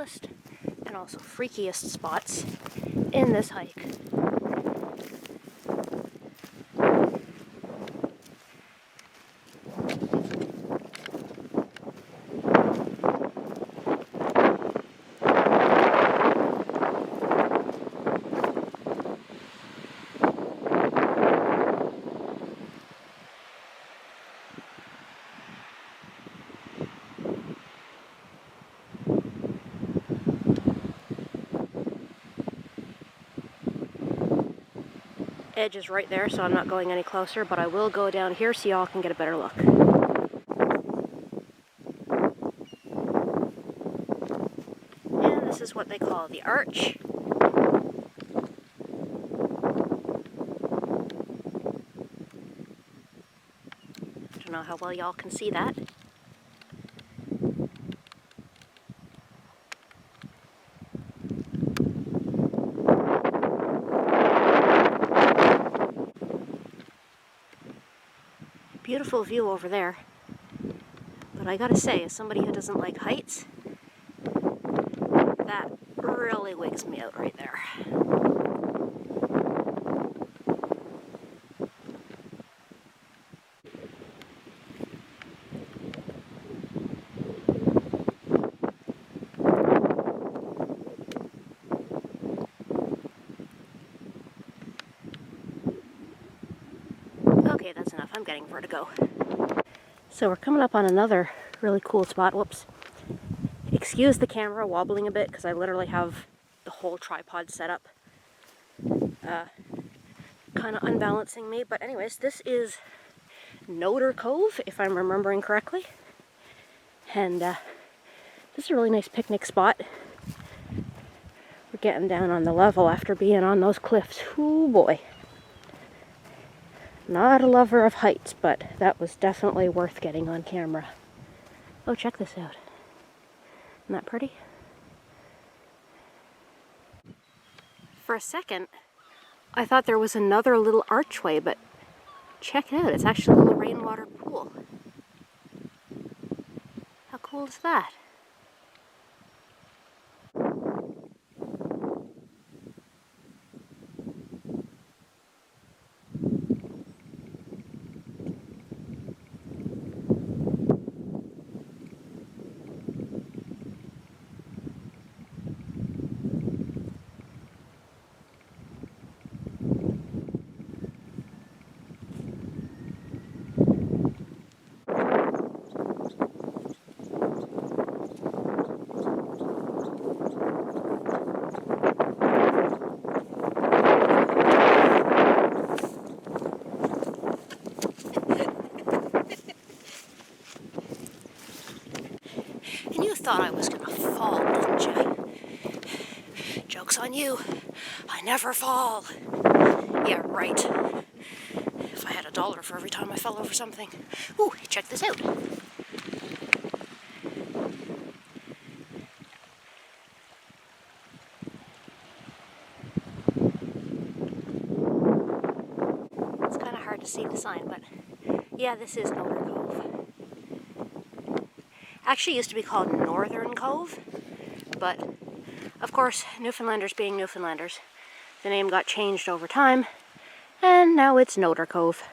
coolest and also freakiest spots in this hike. Edge is right there, so I'm not going any closer, but I will go down here so y'all can get a better look. And this is what they call the arch. I don't know how well y'all can see that. Beautiful view over there, but I gotta say, as somebody who doesn't like heights, that really wigs me out right there. Okay, that's enough. I'm getting vertigo. So we're coming up on another really cool spot. Whoops. Excuse the camera wobbling a bit because I literally have the whole tripod set up. Kind of unbalancing me. But anyways, this is Noder Cove, if I'm remembering correctly. And this is a really nice picnic spot. We're getting down on the level after being on those cliffs. Ooh boy. Not a lover of heights, but that was definitely worth getting on camera. Oh, check this out. Isn't that pretty? For a second, I thought there was another little archway, but check it out. It's actually a little rainwater pool. How cool is that? Thought I was gonna fall, didn't you? Joke's on you. I never fall. Yeah, right. If I had $1 for every time I fell over something. Ooh, check this out. It's kind of hard to see the sign, but yeah, this is Noder Cove. Actually used to be called Northern Cove, but of course, Newfoundlanders being Newfoundlanders, the name got changed over time, and now it's Noder Cove.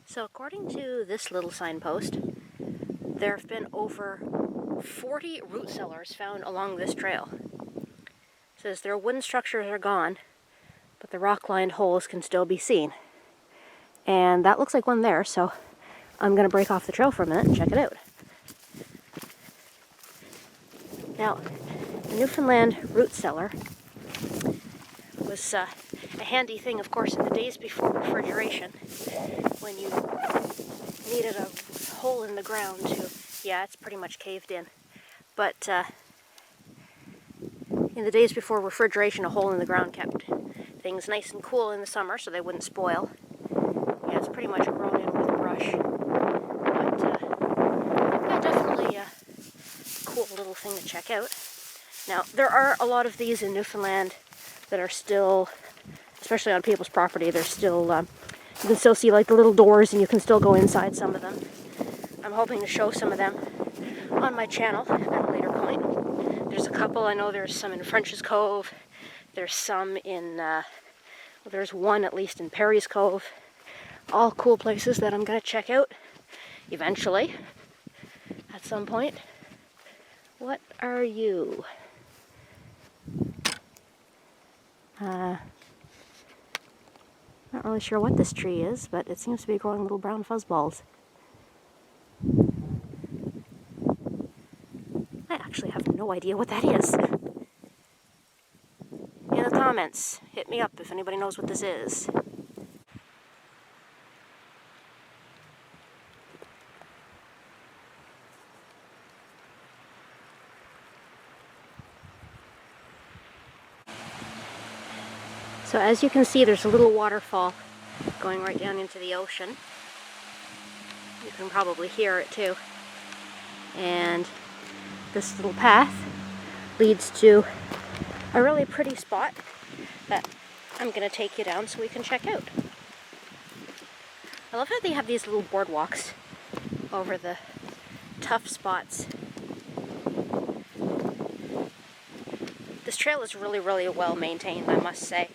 So according to this little signpost, there have been over 40 root cellars found along this trail. It says their wooden structures are gone, but the rock-lined holes can still be seen. And that looks like one there, so I'm going to break off the trail for a minute and check it out. Now, the Newfoundland root cellar was, A handy thing, of course, in the days before refrigeration, when you needed a hole in the ground to, yeah, it's pretty much caved in. But in the days before refrigeration, a hole in the ground kept things nice and cool in the summer so they wouldn't spoil. Yeah, it's pretty much grown in with brush. But yeah, definitely a cool little thing to check out. Now, there are a lot of these in Newfoundland that are still, especially on people's property, they're still, you can still see like the little doors and you can still go inside some of them. I'm hoping to show some of them on my channel at a later point. There's a couple, I know there's some in French's Cove, there's some in, well, there's one at least in Perry's Cove. All cool places that I'm going to check out eventually, at some point. What are you? Not really sure what this tree is, but it seems to be growing little brown fuzzballs. I actually have no idea what that is. In the comments, hit me up if anybody knows what this is. So as you can see, there's a little waterfall going right down into the ocean. You can probably hear it too. And this little path leads to a really pretty spot that I'm going to take you down so we can check out. I love how they have these little boardwalks over the tough spots. This trail is really, really well maintained, I must say.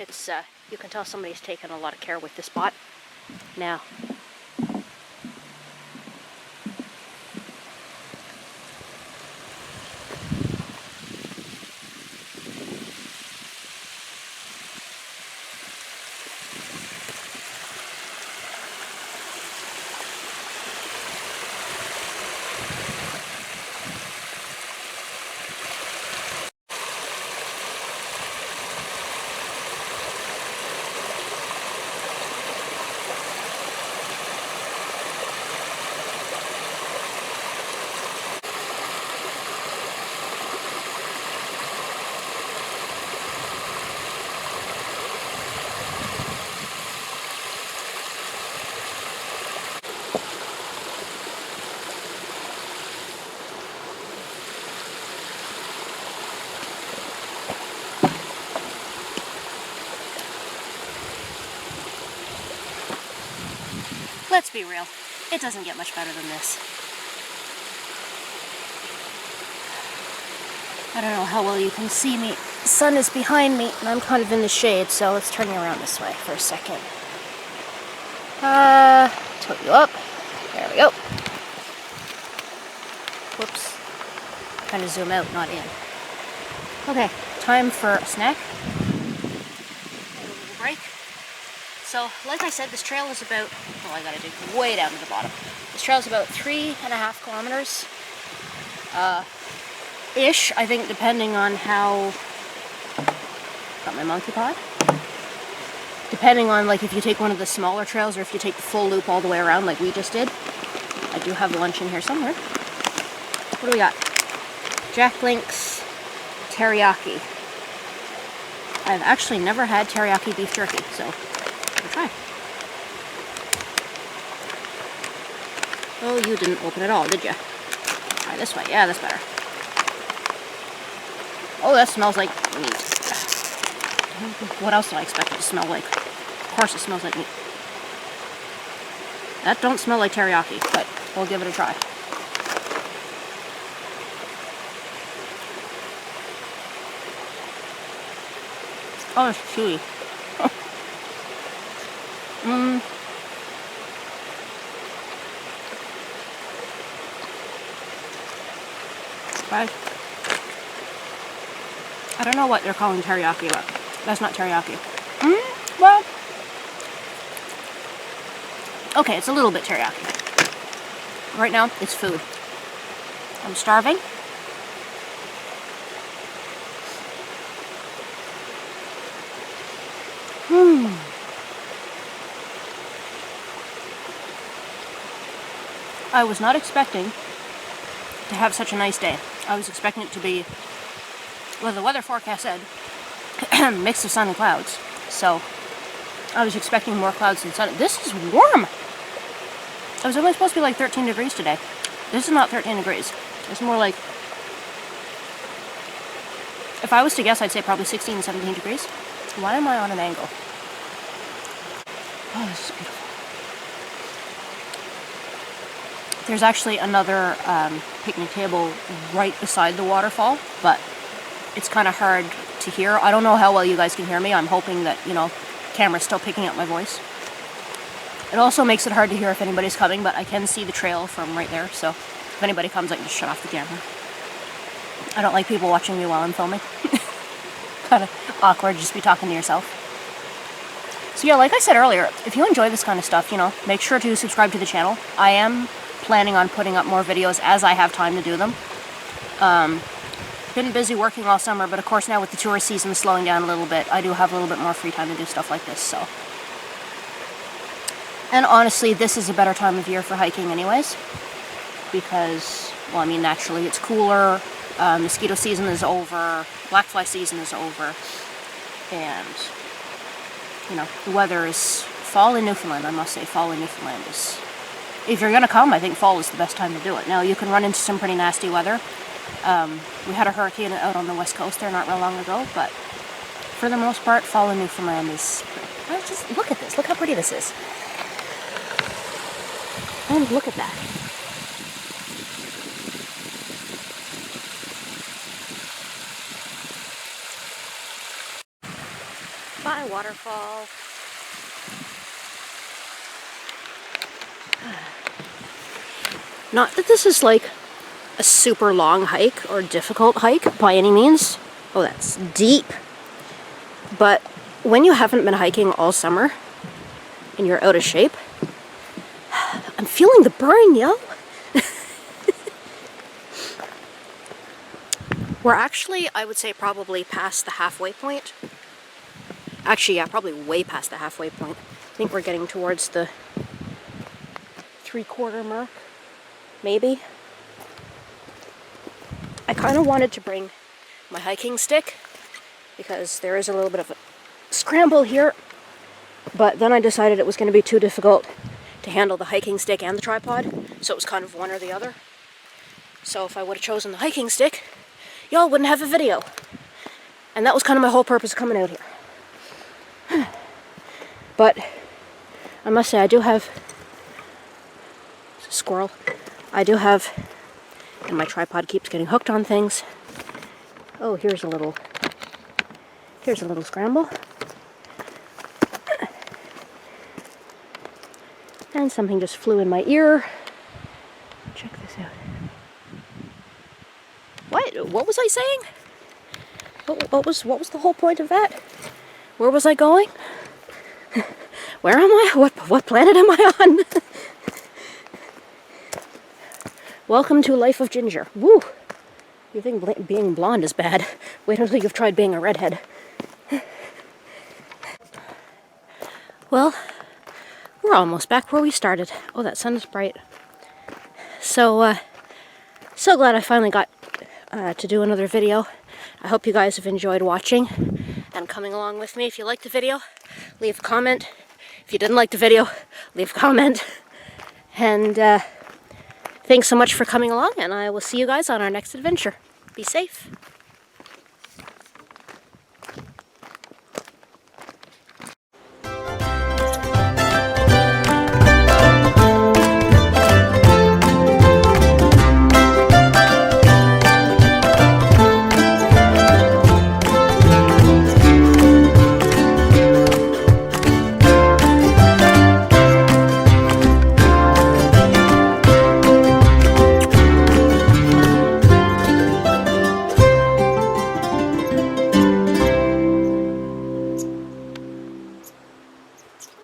It's, you can tell somebody's taken a lot of care with this spot. Now, let's be real, it doesn't get much better than this. I don't know how well you can see me. The sun is behind me and I'm kind of in the shade, so let's turn you around this way for a second. Tilt you up. There we go. Whoops. Trying to zoom out, not in. Okay, time for a snack. A little break. So, like I said, this trail is about, well, I gotta dig way down to the bottom. This trail is about 3.5 kilometers. Ish, I think, depending on how, got my monkey pod? Depending on, like, if you take one of the smaller trails or if you take the full loop all the way around like we just did. I do have lunch in here somewhere. What do we got? Jack Link's teriyaki. I've actually never had teriyaki beef jerky, so we'll try. Oh, you didn't open it all, did you? Try this way. Yeah, that's better. Oh, that smells like meat. What else do I expect it to smell like? Of course it smells like meat. That don't smell like teriyaki, but we'll give it a try. Oh, it's chewy. Right. I don't know what they're calling teriyaki, but that's not teriyaki. Well, okay, it's a little bit teriyaki. Right now, it's food. I'm starving. I was not expecting to have such a nice day. I was expecting it to be, well, the weather forecast said, mix of sun and clouds. So, I was expecting more clouds than sun. This is warm! It was only supposed to be like 13 degrees today. This is not 13 degrees. It's more like, if I was to guess, I'd say probably 16, 17 degrees. Why am I on an angle? Oh, this is beautiful. There's actually another picnic table right beside the waterfall, but it's kind of hard to hear. I don't know how well you guys can hear me. I'm hoping that, you know, camera's still picking up my voice. It also makes it hard to hear if anybody's coming, but I can see the trail from right there, so if anybody comes, I can just shut off the camera. I don't like people watching me while I'm filming. Kind of awkward just be talking to yourself. So yeah, like I said earlier, if you enjoy this kind of stuff, you know, make sure to subscribe to the channel. I am planning on putting up more videos as I have time to do them. Been busy working all summer, but of course now with the tourist season slowing down a little bit, I do have a little bit more free time to do stuff like this, so. And honestly, this is a better time of year for hiking anyways, because, well, I mean, naturally it's cooler, mosquito season is over, black fly season is over, and, you know, the weather is fall in Newfoundland. I must say, fall in Newfoundland is, if you're going to come, I think fall is the best time to do it. Now, you can run into some pretty nasty weather. We had a hurricane out on the west coast there not real long ago, but for the most part, fall in Newfoundland is pretty. Just look at this. Look how pretty this is. And look at that. Bye, waterfall. Not that this is like a super long hike or difficult hike by any means. Oh, that's deep. But when you haven't been hiking all summer and you're out of shape, I'm feeling the burn, yo. We're actually, I would say, probably past the halfway point. Actually, yeah, probably way past the halfway point. I think we're getting towards the 3/4 mark, maybe. I kind of wanted to bring my hiking stick because there is a little bit of a scramble here, but then I decided it was going to be too difficult to handle the hiking stick and the tripod, so it was kind of one or the other. So if I would have chosen the hiking stick, y'all wouldn't have a video. And that was kind of my whole purpose of coming out here. But I must say, I do have squirrel. I do have, and my tripod keeps getting hooked on things. Oh, here's a little scramble. And something just flew in my ear. Check this out. What was I saying? What was the whole point of that? Where was I going? Where am I? What planet am I on? Welcome to Life of Ginger. Woo! You think being blonde is bad? Wait until you've tried being a redhead. Well, we're almost back where we started. Oh, that sun is bright. So, so glad I finally got to do another video. I hope you guys have enjoyed watching and coming along with me. If you liked the video, leave a comment. If you didn't like the video, leave a comment. And thanks so much for coming along, and I will see you guys on our next adventure. Be safe.